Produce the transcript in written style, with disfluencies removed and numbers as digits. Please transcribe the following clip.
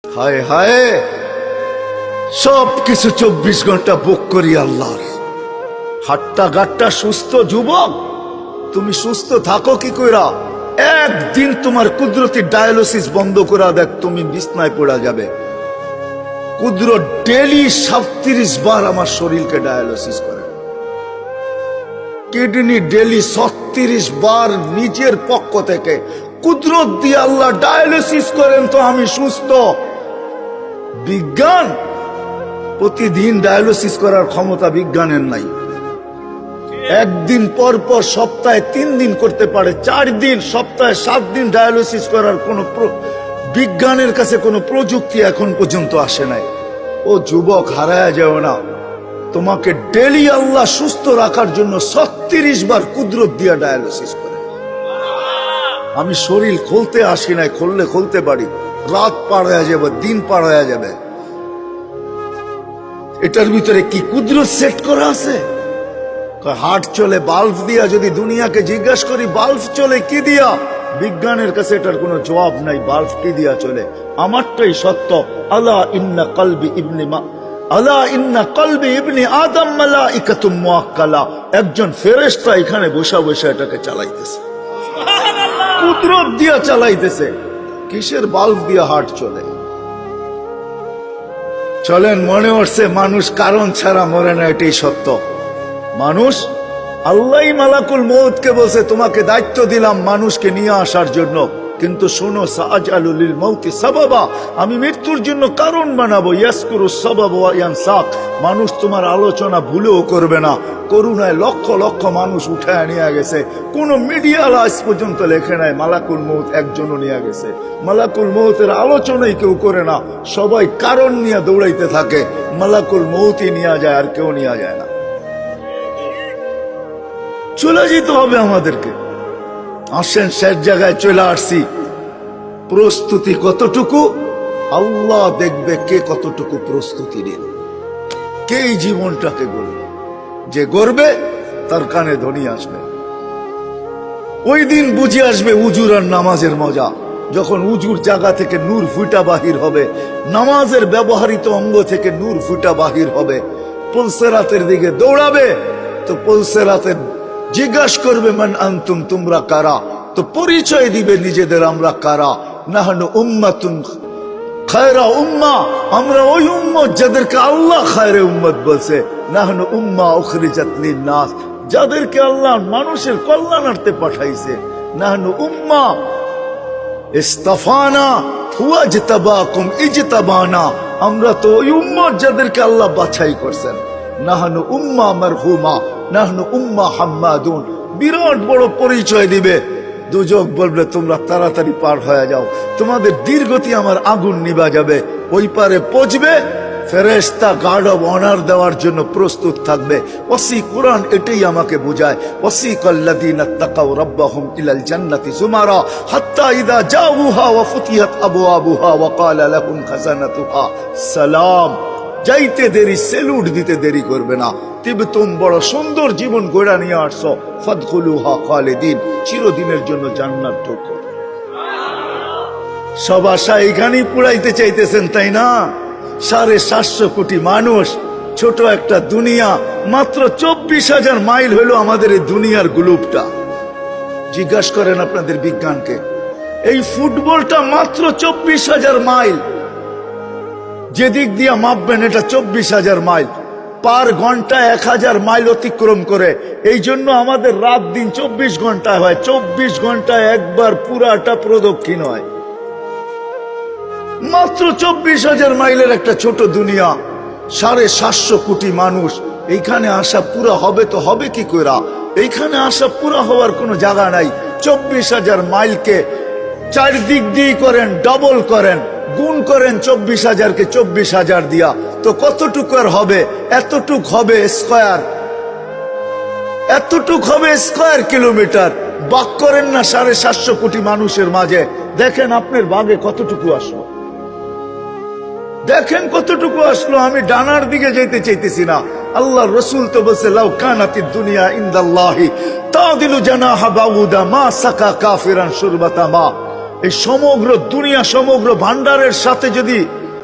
হায় হায়, সব কিছু 24 ঘন্টা বুক করি আল্লাহর। হাট্টা গাট্টা সুস্থ যুবক, তুমি সুস্থ থাকো কি কইরা? একদিন তোমার কুদরতি ডায়ালিসিস বন্ধ করা দেখ, তুমি বিছনায় পড়া যাবে। কুদরত ডেলি 37 বার আমার শরীরকে ডায়ালিসিস করে, কিডনি ডেলি 36 বার নিজের পক্ষ থেকে কুদরত দিয়ে আল্লাহ ডায়ালিসিস করেন, তো আমি সুস্থ। বিজ্ঞান প্রতিদিন ডায়ালিসিস করার ক্ষমতা বিজ্ঞানের নাই। একদিন পর পর সপ্তাহে 3 দিন করতে পারে, 4 দিন, সপ্তাহে 7 দিন ডায়ালিসিস করার কোন বিজ্ঞানের কাছে কোনো প্রযুক্তি এখন পর্যন্ত আসে নাই। ও যুবক, হারায়া যাও না, তোমাকে ডেলি আল্লাহ সুস্থ রাখার জন্য 36 বার কুদরত দিয়া ডায়ালিসিস করে। আমি শরীর খুলতে আসি নাই, খুললে খুলতে পারি, রাত পার হয়ে যাবে, দিন পার হয়ে যাবে। এটার ভিতরে কি কুদরত সেট করা আছে? হার্ট চলে বাল্ব দিয়া। যদি দুনিয়াকে জিজ্ঞাসা করি বাল্ব চলে কি দিয়া, বিজ্ঞানের কাছে এটার কোনো জবাব নাই। বাল্ব কি দিয়া চলে? আমারটাই সত্য। আলা ইন্না কলবি ইবনি আদম মালাইকাতুম মুআক্কালা। একজন ফেরেশতা এখানে বসা বসা এটাকে চালাইতেছে, কুদরত দিয়া চালাইতেছে। কিসের বাল্ব দিয়া হার্ট চলে? চলেন, মনে হচ্ছে মানুষ কারণ ছাড়া মরে না, এটাই সত্য। মানুষ, আল্লাহ মালাকুল মউতকে বলছে তোমাকে দায়িত্ব দিলাম মানুষকে নিয়ে আসার জন্য, কিন্তু শোনো, সাআজালু লিল মাউতি সাবাবা, আমি মৃত্যুর জন্য কারণ বানাবো। ইয়াসকুরু সাবাব ওয়া ইয়ানসাক, মানুষ তোমার আলোচনা ভুলেও করবে না। করুণায় লক্ষ লক্ষ মানুষ উঠায় নিয়ে গেছে, কোন মিডিয়া আজ পর্যন্ত লেখে নাই মালাকুল মউত একজনও নিয়ে গেছে। মালাকুল মউতের আলোচনাই কেউ করে না, সবাই কারণ নিয়ে দৌড়াইতে থাকে। মালাকুল মউতই নিয়ে যায়, আর কেউ নিয়ে যায় না। চলে যেতে হবে আমাদেরকে। আসেন, শেষ জায়গায় চলে আসছি। প্রস্তুতি কতটুকু আল্লাহ দেখবে, কে কতটুকু প্রস্তুতি নিল, কে এই জীবনটাকে গড়বে। যে গড়বে তার কানে ধ্বনি আসবে। ওই দিন বুঝে আসবে উজুর আর নামাজের মজা। যখন উজুর জায়গা থেকে নূর ফুটা বাহির হবে, নামাজের ব্যবহৃত অঙ্গ থেকে নূর ফুটা বাহির হবে, পুলসেরাতের দিকে দৌড়াবে, তো পুলসেরাতের জিজ্ঞাসা করবে মান আনতুম, তোমরা কারা? তো পরিচয় দিবে নিজেদের, আমরা কারা। নাহনু উম্মাতুন খায়রা উম্মা, আমরা ওই উম্মত যাদেরকে আল্লাহ খায়রে উম্মত বলছে। নাহনু উম্মা উখরিজাত লিন-নাস, যাদেরকে আল্লাহ মানুষের কল্যাণার্থে পাঠাইছে। নাহনু উম্মা ইস্তাফানা হুয়া ইজতাবাকুম ইজতাবানা, আমরা তো ওই উম্মত যাদেরকে আল্লাহ বাছাই করছেন। নাহনু উম্মা মারহুমা, নাহনু উম্মা হাম্মাদুন, বিরাট বড় পরিচয় দিবে। দুজক বলবে তোমরা তাড়াতাড়ি পার হয়ে যাও, তোমাদের দীর্ঘতি আমার আগুন নিভা যাবে। ওই পারে পৌঁছবে, ফেরেশতা গার্ড অব অনার দেওয়ার জন্য প্রস্তুত থাকবে। ওয়াসি কুরআন এটাই আমাকে বোঝায়। ওয়াসিকাল্লাযীনা তাকাউ রাব্বাহুম ইলাল জান্নাতি যুমারা হাত্তা ইযা জাউহা ওয়া ফুতিহাত আবওয়াবুহা ওয়া ক্বালা লাহুম খাযানাতুহা সালাম। যাইতে দেরি, সেলুট দিতে দেরি করবে না। তিবতুম, বড় সুন্দর জীবন গড়া নিয়ে আসছো। ফাদখুলুহা খালিদিন, চিরদিনের জন্য জান্নাত ঢোকো। সব আশা এখানেই পুরাইতে চাইতেছেন, তাই না? 750 কোটি মানুষ, ছোট একটা দুনিয়া। মাত্র 24,000 মাইল হলো আমাদের এই দুনিয়ার গ্লোবটা। জিজ্ঞাসা করেন আপনাদের বিজ্ঞানকে, এই ফুটবলটা মাত্র 24,000 মাইল। যেদিক দিয়ে মাপবেন এটা 24,000 মাইল। পার ঘন্টা 1000 মাইল অতিক্রম করে। এই জন্য আমাদের রাত দিন 24 ঘন্টায় হয়। 24 ঘন্টায় একবার পুরাটা প্রদক্ষিণ হয়। মাত্র 24,000 মাইলের একটা ছোট দুনিয়া, 750 কোটি মানুষ। এইখানে আসা পুরা হবে তো হবে কি করে? এইখানে আসা পুরা হওয়ার কোনো জায়গা নাই। 24,000 মাইলকে 4 দিক দিয়ে করেন, ডবল করেন, গুণ করেন 24,000কে 24,000 দিয়া, তো কতটুকু আর হবে? এতটুক হবে স্কয়ার, এতটুক হবে স্কয়ার কিলোমিটার। ভাগ করেন না 750 কোটি মানুষের মাঝে, দেখেন আপনার ভাগে কতটুকু আসলো, দেখেন কতটুকু আসলো। আমি ডানার দিকে যেতে চাইতেছি না। আল্লাহ রসুল তো বলছে লাউ কানাতিদ দুনিয়া ইনদাল্লাহি তাদিলু জানাহা বাউদা মা সাকা কাফিরান শুরবাতা মা। এই সমগ্র দুনিয়া সমগ্র ভান্ডারের সাথে যদি